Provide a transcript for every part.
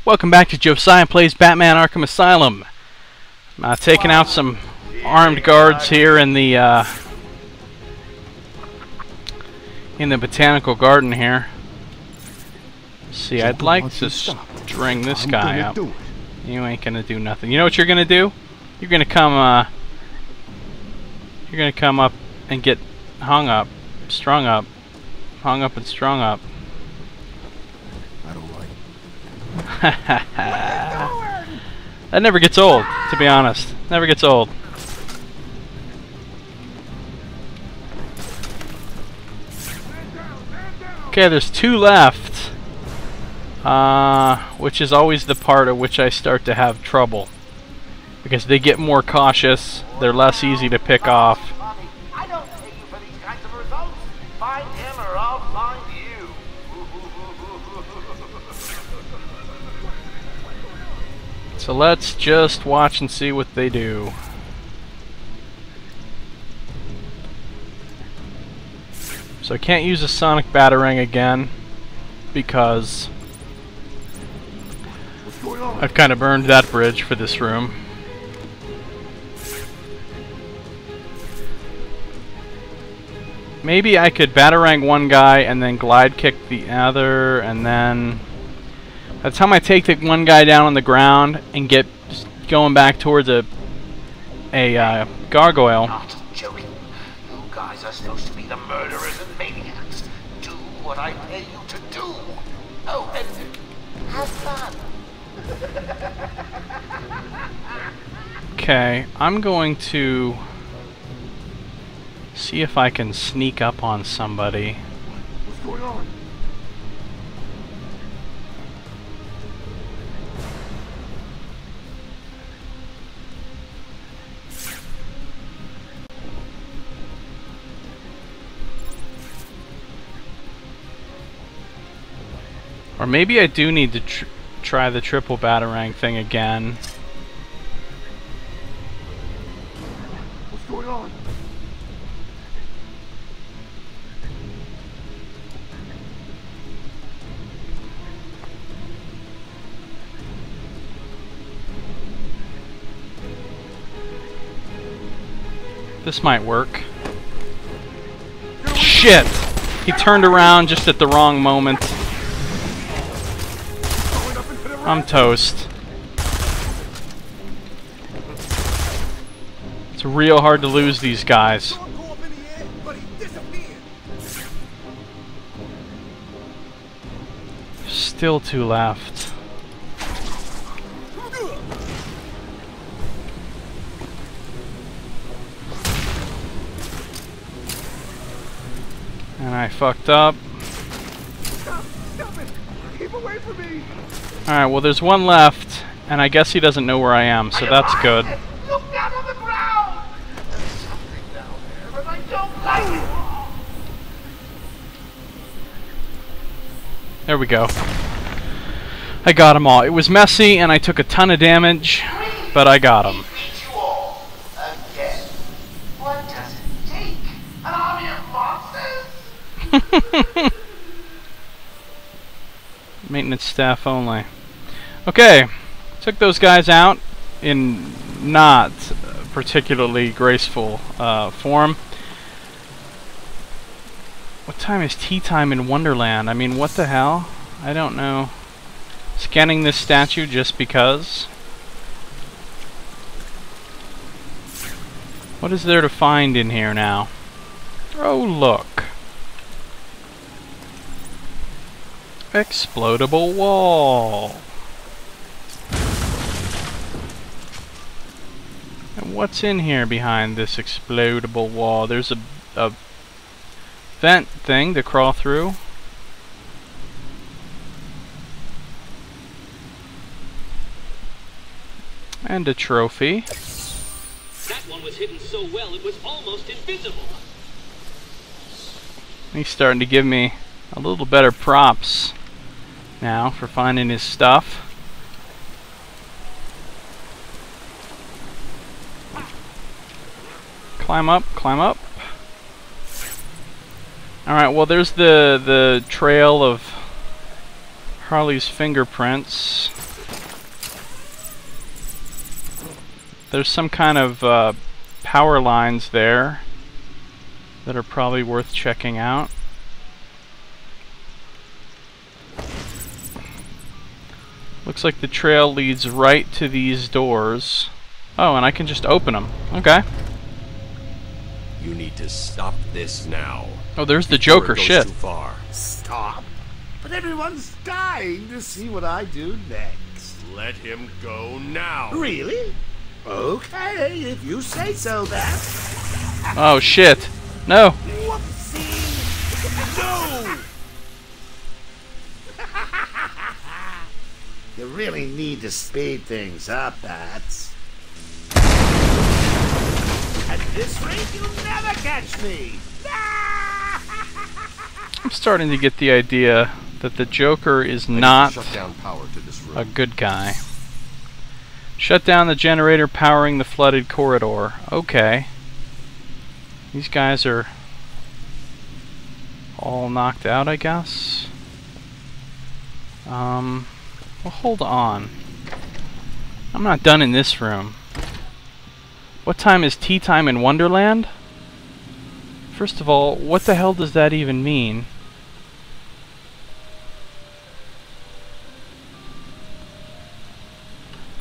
Welcome back to Josiah Plays Batman Arkham Asylum. Taking out some armed guards here in the botanical garden here. See, I'd like to string this guy up. You ain't gonna do nothing. You know what you're gonna do? You're gonna come up and get hung up, strung up, hung up and strung up. That never gets old, to be honest. Never gets old. Okay, there's two left. Which is always the part at which I start to have trouble. Because they get more cautious, they're less easy to pick off. I don't take you for these kinds of results. Find him or I'll find you. So let's just watch and see what they do. So I can't use a sonic batarang again because I've kind of burned that bridge for this room. Maybe I could batarang one guy and then glide kick the other, and then by the time I take the one guy down on the ground and get going back towards a gargoyle. Not joking. You guys are supposed to be the murderers and maniacs. Do what I pay you to do. Oh, and have fun. Okay, I'm going to see if I can sneak up on somebody. What's going on? Or maybe I do need to try the triple batarang thing again. What's going on? This might work. Shit! He turned around just at the wrong moment. I'm toast. It's real hard to lose these guys. Still two left. And I fucked up. Stop it! Keep away from me! Alright, well there's one left, and I guess he doesn't know where I am, so that's good. Look down on the ground. There's something down there, but I don't like it. There we go. I got them all. It was messy, and I took a ton of damage, but I got them. Beat you all again. What does it take? An army of monsters? Maintenance staff only. Okay, took those guys out in not particularly graceful form. What time is tea time in Wonderland? I mean, what the hell? I don't know. Scanning this statue just because. What is there to find in here now? Oh, look. Explodable wall. And what's in here behind this explodable wall? There's a vent thing to crawl through. And a trophy. That one was hidden so well it was almost invisible. He's starting to give me a little better props now for finding his stuff. Climb up, climb up. Alright, well there's the trail of Harley's fingerprints. There's some kind of power lines there that are probably worth checking out. Looks like the trail leads right to these doors. Oh, and I can just open them. Okay. You need to stop this now. Oh, there's the before Joker. it goes Shit. Too far. Stop? But everyone's dying to see what I do next. Let him go now. Really? Okay, if you say so, then. Oh shit. No. Whoopsie! No! You really need to speed things up, Bats. At this rate, you'll never catch me! I'm starting to get the idea that the Joker is I need to not shut down power to this room. a good guy. Shut down the generator powering the flooded corridor. Okay. These guys are all knocked out, I guess. Well, hold on. I'm not done in this room. What time is tea time in Wonderland? First of all, what the hell does that even mean?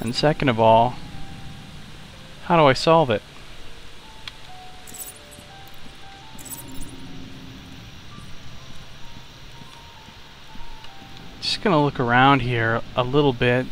And second of all, how do I solve it? Just gonna look around here a little bit.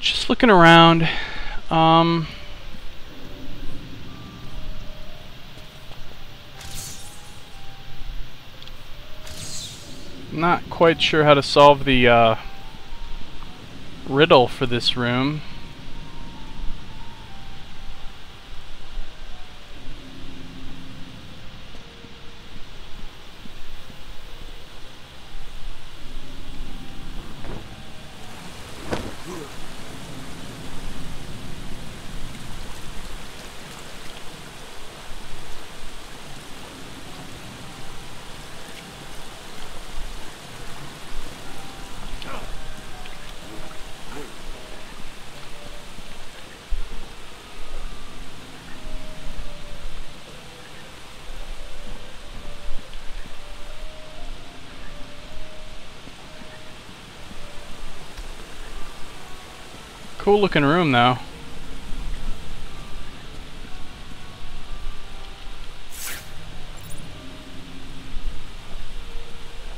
Just looking around, not quite sure how to solve the riddle for this room. Cool looking room though.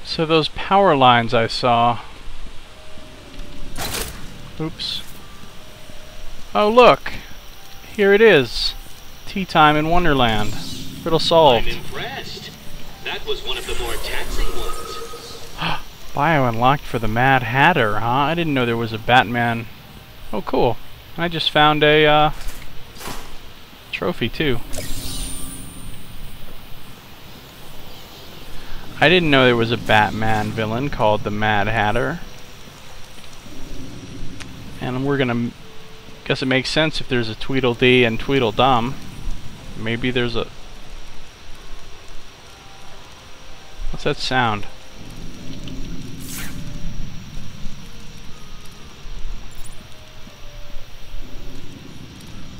So those power lines I saw. Oops. Oh look! Here it is. Tea time in Wonderland. Riddle solved. I'm impressed. That was one of the more taxing ones. Bio unlocked for the Mad Hatter, huh? I didn't know there was a Batman. Oh, cool. I just found a trophy, too. I didn't know there was a Batman villain called the Mad Hatter. And we're gonna... guess it makes sense if there's a Tweedledee and Tweedledum. Maybe there's a... What's that sound?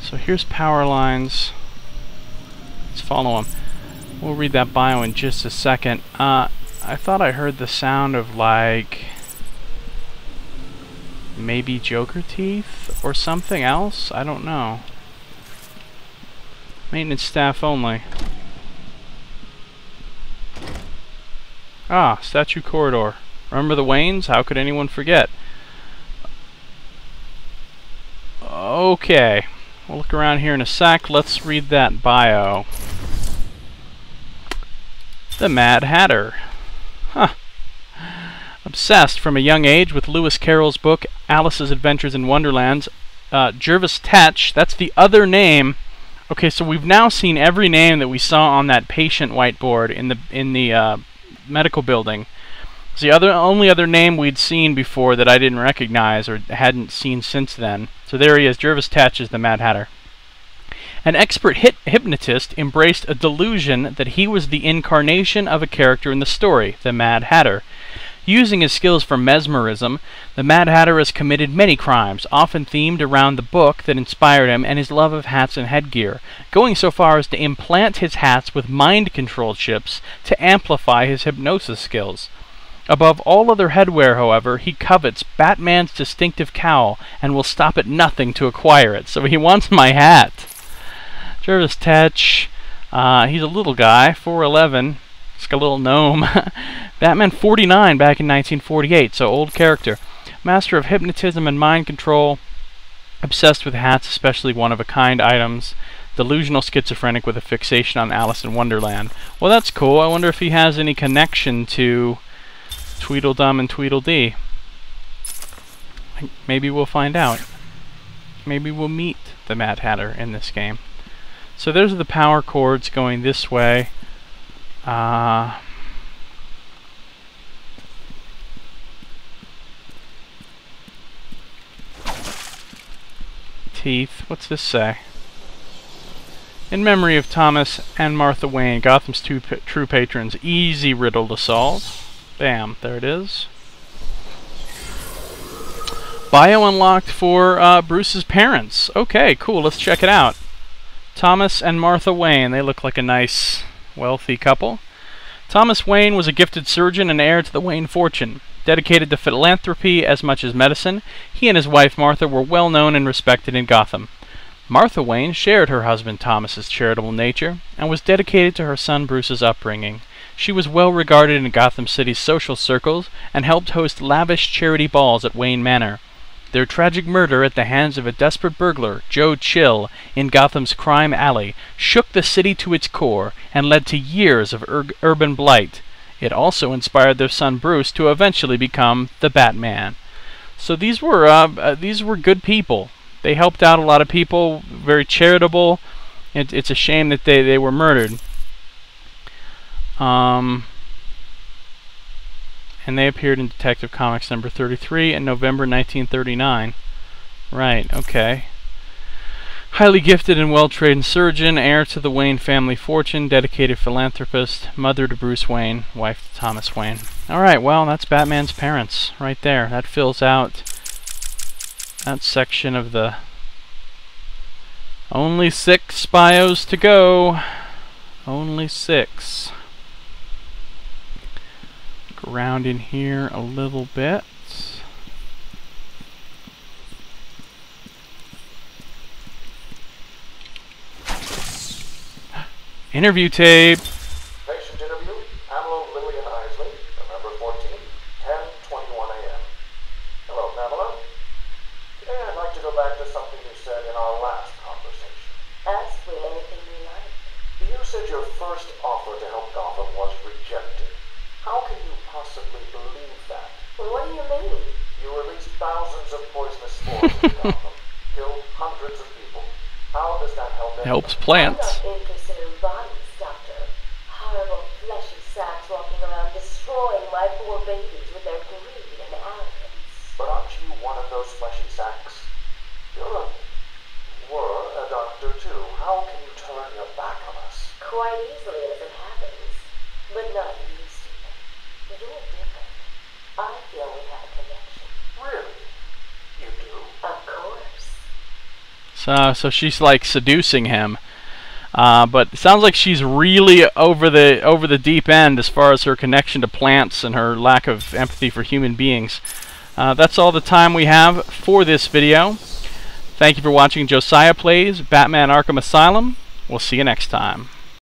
So here's power lines. Let's follow them. We'll read that bio in just a second. I thought I heard the sound of like maybe Joker teeth or something else. I don't know. Maintenance staff only. Ah, statue corridor. Remember the Waynes? How could anyone forget? Okay. We'll look around here in a sec. Let's read that bio. The Mad Hatter. Huh. Obsessed from a young age with Lewis Carroll's book Alice's Adventures in Wonderland, Jervis Tetch, that's the other name. Okay, so we've now seen every name that we saw on that patient whiteboard in the medical building. It's the only other name we'd seen before that I didn't recognize or hadn't seen since then. So there he is. Jervis Tetch is the Mad Hatter. An expert hypnotist embraced a delusion that he was the incarnation of a character in the story, the Mad Hatter. Using his skills for mesmerism, the Mad Hatter has committed many crimes, often themed around the book that inspired him and his love of hats and headgear, going so far as to implant his hats with mind-control chips to amplify his hypnosis skills. Above all other headwear, however, he covets Batman's distinctive cowl and will stop at nothing to acquire it. So he wants my hat. Jervis Tetch, he's a little guy, 4'11", just a little gnome. Batman 49 back in 1948, so old character. Master of hypnotism and mind control, obsessed with hats, especially one-of-a-kind items. Delusional schizophrenic with a fixation on Alice in Wonderland. Well, that's cool. I wonder if he has any connection to Tweedledum and Tweedledee. Maybe we'll find out. Maybe we'll meet the Mad Hatter in this game. So there's the power cords going this way. Teeth. What's this say? In memory of Thomas and Martha Wayne, Gotham's two true patrons. Easy riddle to solve. Bam, there it is. Bio unlocked for Bruce's parents. Okay, cool, let's check it out. Thomas and Martha Wayne, they look like a nice, wealthy couple. Thomas Wayne was a gifted surgeon and heir to the Wayne fortune. Dedicated to philanthropy as much as medicine, he and his wife Martha were well known and respected in Gotham. Martha Wayne shared her husband Thomas's charitable nature and was dedicated to her son Bruce's upbringing. She was well regarded in Gotham City's social circles and helped host lavish charity balls at Wayne Manor. Their tragic murder at the hands of a desperate burglar, Joe Chill, in Gotham's crime alley, shook the city to its core and led to years of urban blight. It also inspired their son Bruce to eventually become the Batman. So these were good people. They helped out a lot of people, very charitable. It's a shame that they were murdered. And they appeared in Detective Comics number 33 in November 1939. Right, okay. Highly gifted and well-trained surgeon, heir to the Wayne family fortune, dedicated philanthropist, mother to Bruce Wayne, wife to Thomas Wayne. Alright, well, that's Batman's parents right there. That fills out that section of the... Only 6 bios to go. Only 6. Look around in here a little bit. Interview tape. Patient interview, Pamela Lillian Isley, November 14th, 10:21 a.m. Hello, Pamela. Today I'd like to go back to something you said in our last conversation. Ask me anything you like. You said your first offer to help Gotham was rejected. How can you possibly believe that? Well, what do you mean? You released thousands of poisonous spores in Gotham, killed hundreds of people. How does that help anyone? Helps plants. I'm not interested in bodies, Doctor. Horrible fleshy sacks walking around destroying my poor babies with their greed and arrogance. But aren't you one of those fleshy sacks? Were a doctor too. How can you turn your back on us? Quite easily as it happens. But not you, Stephen. You're different. I feel we have a connection. Really? You do? Of course. So she's like seducing him, but it sounds like she's really over the deep end as far as her connection to plants and her lack of empathy for human beings. That's all the time we have for this video. Thank you for watching Josiah Plays Batman Arkham Asylum. We'll see you next time.